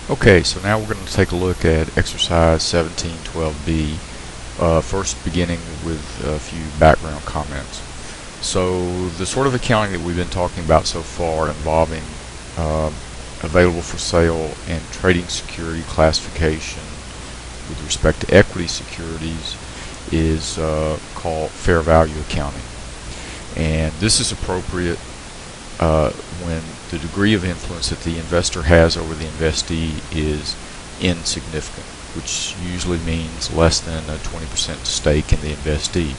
Okay, so now we're going to take a look at exercise 1712B, first beginning with a few background comments. So the sort of accounting that we've been talking about so far involving available for sale and trading security classification with respect to equity securities is called fair value accounting. And this is appropriate when the degree of influence that the investor has over the investee is insignificant, which usually means less than a 20% stake in the investee.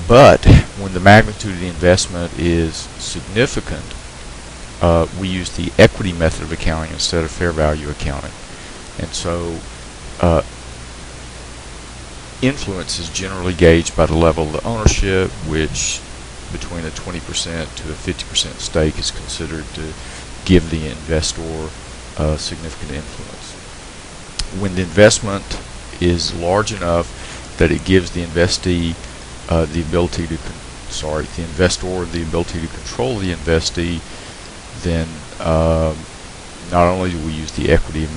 But when the magnitude of the investment is significant, we use the equity method of accounting instead of fair value accounting. And so influence is generally gauged by the level of the ownership, which between a 20% to a 50% stake is considered to give the investor significant influence. When the investment is large enough that it gives the investee the ability to the investor the ability to control the investee, then not only do we use the equity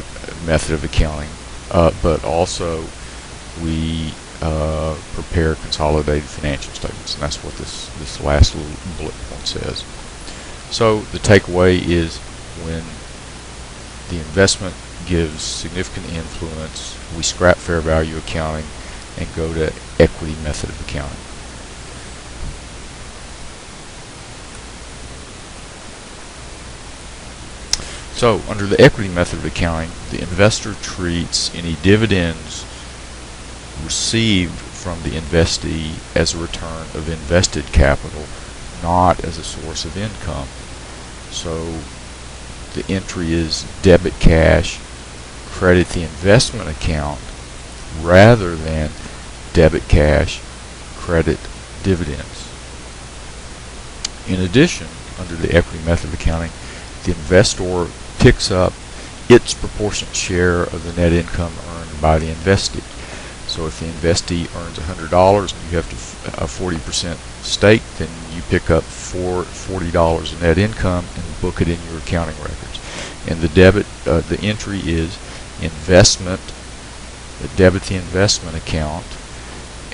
method of accounting, but also we prepare consolidated financial statements, and that's what this last little bullet point says. So the takeaway is when the investment gives significant influence, we scrap fair value accounting and go to equity method of accounting. So under the equity method of accounting, the investor treats any dividends received from the investee as a return of invested capital, not as a source of income. So the entry is debit cash, credit the investment account, rather than debit cash, credit dividends. In addition, under the equity method of accounting, the investor picks up its proportionate share of the net income earned by the investee. So if the investee earns $100 and you have a 40% stake, then you pick up $40 in net income and book it in your accounting records. And the entry is investment, debit the investment account,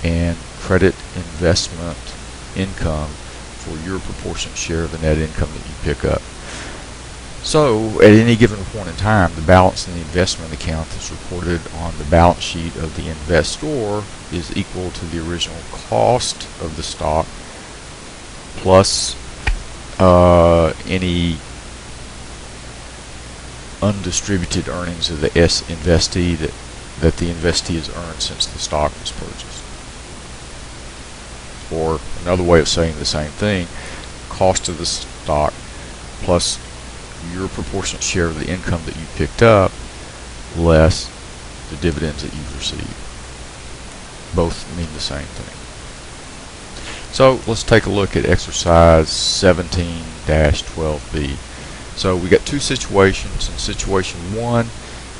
and credit investment income for your proportionate share of the net income that you pick up. So at any given point in time, the balance in the investment account that's reported on the balance sheet of the investor is equal to the original cost of the stock plus any undistributed earnings of the investee that the investee has earned since the stock was purchased. Or another way of saying the same thing, cost of the stock plus your proportionate share of the income that you picked up less the dividends that you've received. Both mean the same thing. So let's take a look at exercise 17-12B. So we got two situations. In situation 1,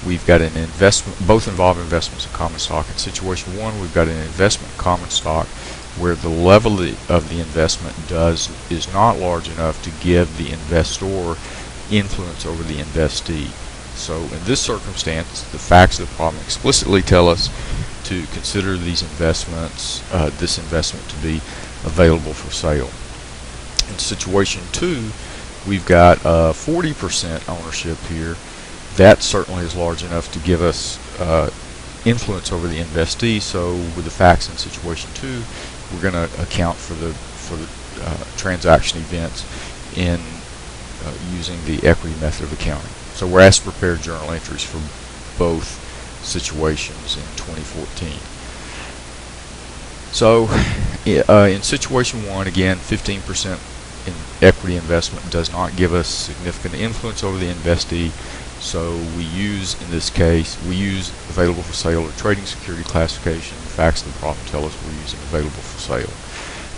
we've got an investment, both involve investments in common stock. In situation 1, we've got an investment in common stock where the level of the investment is not large enough to give the investor influence over the investee. So in this circumstance, the facts of the problem explicitly tell us to consider these investments, this investment to be available for sale. In situation 2, we've got 40% ownership here. That certainly is large enough to give us influence over the investee. So with the facts in situation 2, we're going to account for the transaction events in using the equity method of accounting. So we're asked to prepare journal entries for both situations in 2014. So in situation 1, again, 15% in equity investment does not give us significant influence over the investee. So we use, in this case, available for sale or trading security classification. The facts of the problem tell us we're using available for sale.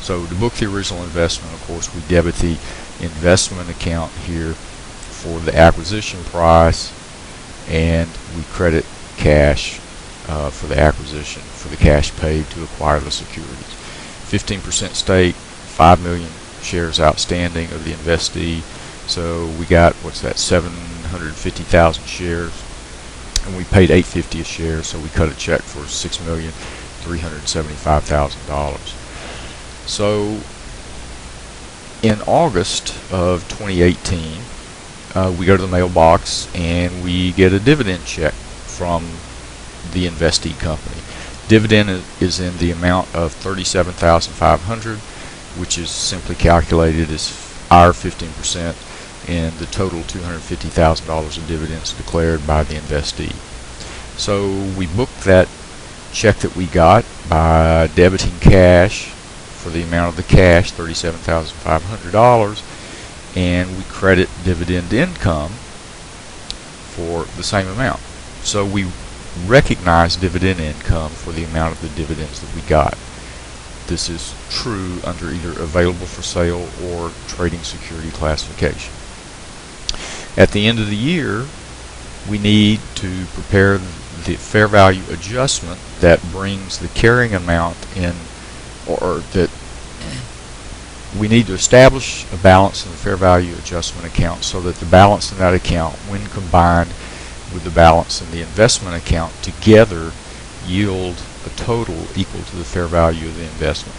So to book the original investment, of course, we debit the investment account here for the acquisition price, and we credit cash for the acquisition, for the cash paid to acquire the securities. 15% stake, 5 million shares outstanding of the investee. So we got, what's that, $700 750,000 shares, and we paid $8.50 a share, so we cut a check for $6,375,000. So in August of 2018, we go to the mailbox and we get a dividend check from the investee company. Dividend is in the amount of $37,500, which is simply calculated as our 15% in the total $250,000 of dividends declared by the investee. So we booked that check that we got by debiting cash for the amount of the cash, $37,500, and we credit dividend income for the same amount. So we recognize dividend income for the amount of the dividends that we got. This is true under either available for sale or trading security classification. At the end of the year, we need to prepare the fair value adjustment that brings the carrying amount in, or that we need to establish a balance in the fair value adjustment account so that the balance in that account, when combined with the balance in the investment account, together yield a total equal to the fair value of the investment.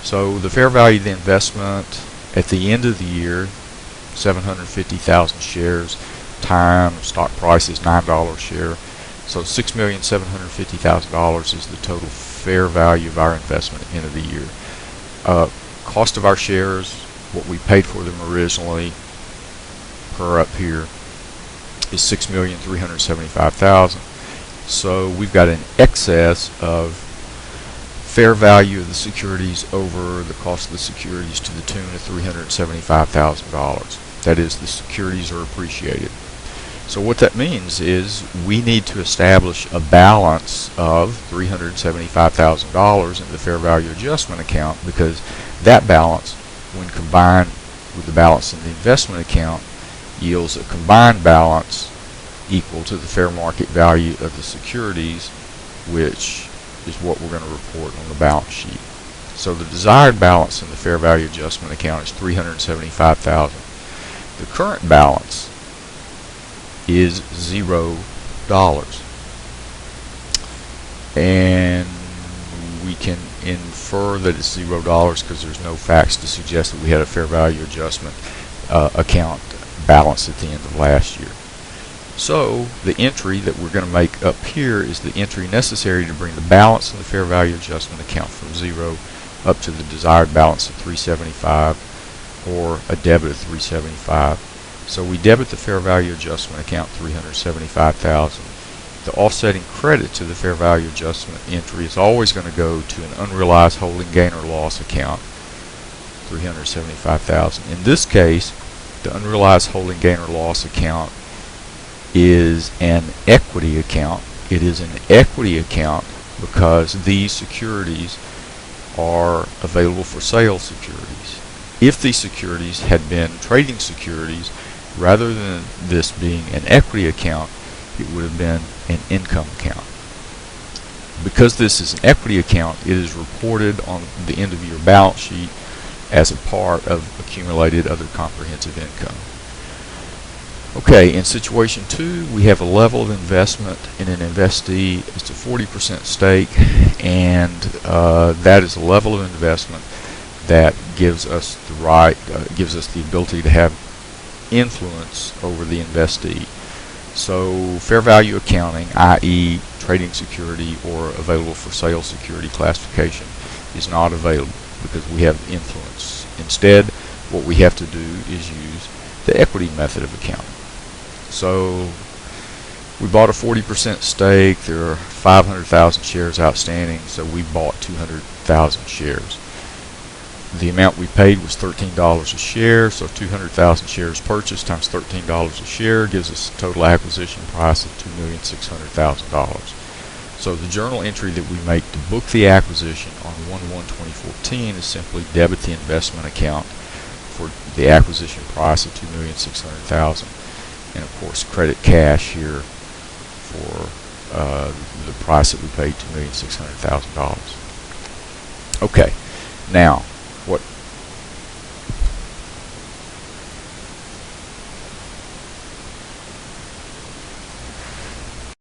So the fair value of the investment at the end of the year, 750,000 shares times stock price is $9 a share. So $6,750,000 is the total fair value of our investment at the end of the year. Cost of our shares, what we paid for them originally, per up here, is $6,375,000. So we've got an excess of fair value of the securities over the cost of the securities to the tune of $375,000. That is, the securities are appreciated. So what that means is we need to establish a balance of $375,000 in the fair value adjustment account, because that balance, when combined with the balance in the investment account, yields a combined balance equal to the fair market value of the securities, which is what we're going to report on the balance sheet. So the desired balance in the fair value adjustment account is $375,000. The current balance is $0, and we can infer that it's $0 because there's no facts to suggest that we had a fair value adjustment account balance at the end of last year. So the entry that we're going to make up here is the entry necessary to bring the balance in the fair value adjustment account from 0 up to the desired balance of $375, or a debit of $375. So we debit the fair value adjustment account $375,000. The offsetting credit to the fair value adjustment entry is always going to go to an unrealized holding gain or loss account, $375,000. In this case, the unrealized holding gain or loss account is an equity account. It is an equity account because these securities are available for sale securities. If these securities had been trading securities, rather than this being an equity account, it would have been an income account. Because this is an equity account, it is reported on the end of your balance sheet as a part of accumulated other comprehensive income. Okay, in situation 2, we have a level of investment in an investee. It's a 40% stake, and that is a level of investment that gives us the right, gives us the ability to have influence over the investee. So fair value accounting, i.e. trading security or available for sale security classification, is not available because we have influence. Instead, what we have to do is use the equity method of accounting. So we bought a 40% stake. There are 500,000 shares outstanding, so we bought 200,000 shares. The amount we paid was $13 a share, so 200,000 shares purchased times $13 a share gives us a total acquisition price of $2,600,000. So the journal entry that we make to book the acquisition on 1/1/2014 is simply debit the investment account for the acquisition price of $2,600,000, and of course credit cash here for the price that we paid, $2,600,000. Okay, now what